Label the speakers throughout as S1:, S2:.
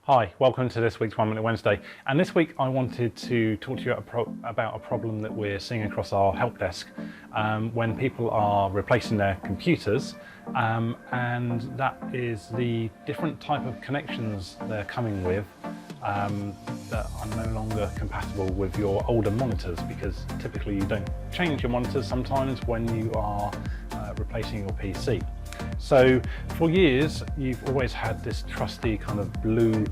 S1: Hi, welcome to this week's 1 Minute Wednesday. And this week I wanted to talk to you about a problem that we're seeing across our help desk when people are replacing their computers, and that is the different type of connections they're coming with that are no longer compatible with your older monitors, because typically you don't change your monitors sometimes when you are replacing your PC. So for years you've always had this trusty kind of blue,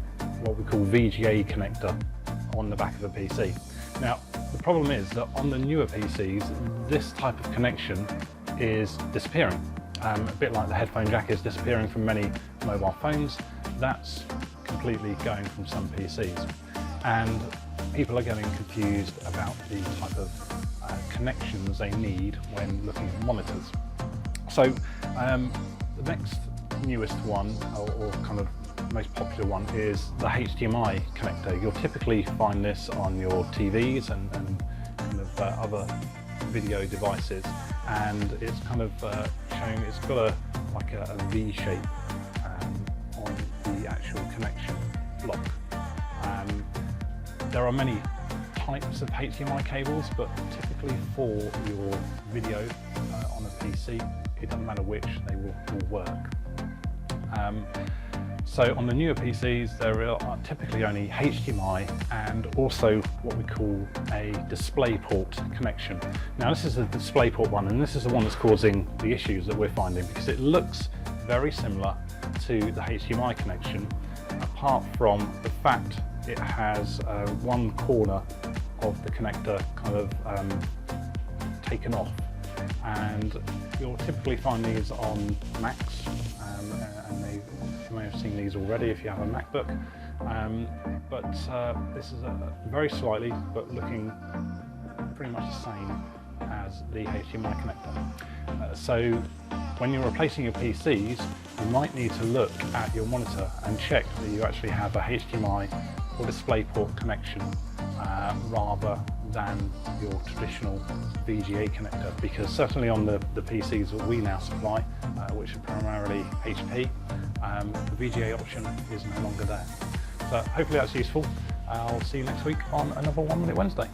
S1: what we call VGA connector on the back of a PC. Now the problem is that on the newer PCs this type of connection is disappearing. A bit like the headphone jack is disappearing from many mobile phones, that's completely going from some PCs. And people are getting confused about the type of connections they need when looking at monitors. So the next newest one, or kind of most popular one, is the HDMI connector. You'll typically find this on your TVs and kind of other video devices, and it's kind of showing, it's got like a V shape on the actual connection block. There are many types of HDMI cables, but typically for your video on a PC, it doesn't matter which, they will work. So on the newer PCs there are typically only HDMI and also what we call a DisplayPort connection. Now this is a DisplayPort one, and this is the one that's causing the issues that we're finding, because it looks very similar to the HDMI connection, apart from the fact it has one corner of the connector kind of taken off. And you'll typically find these on Macs, and you may have seen these already if you have a MacBook, but this is very slightly, but looking pretty much the same as the HDMI connector. So when you're replacing your PCs, you might need to look at your monitor and check that you actually have a HDMI or DisplayPort connection rather than your traditional VGA connector, because certainly on the PCs that we now supply, which are primarily HP, the VGA option is no longer there. So hopefully that's useful. I'll see you next week on another 1 Minute Wednesday.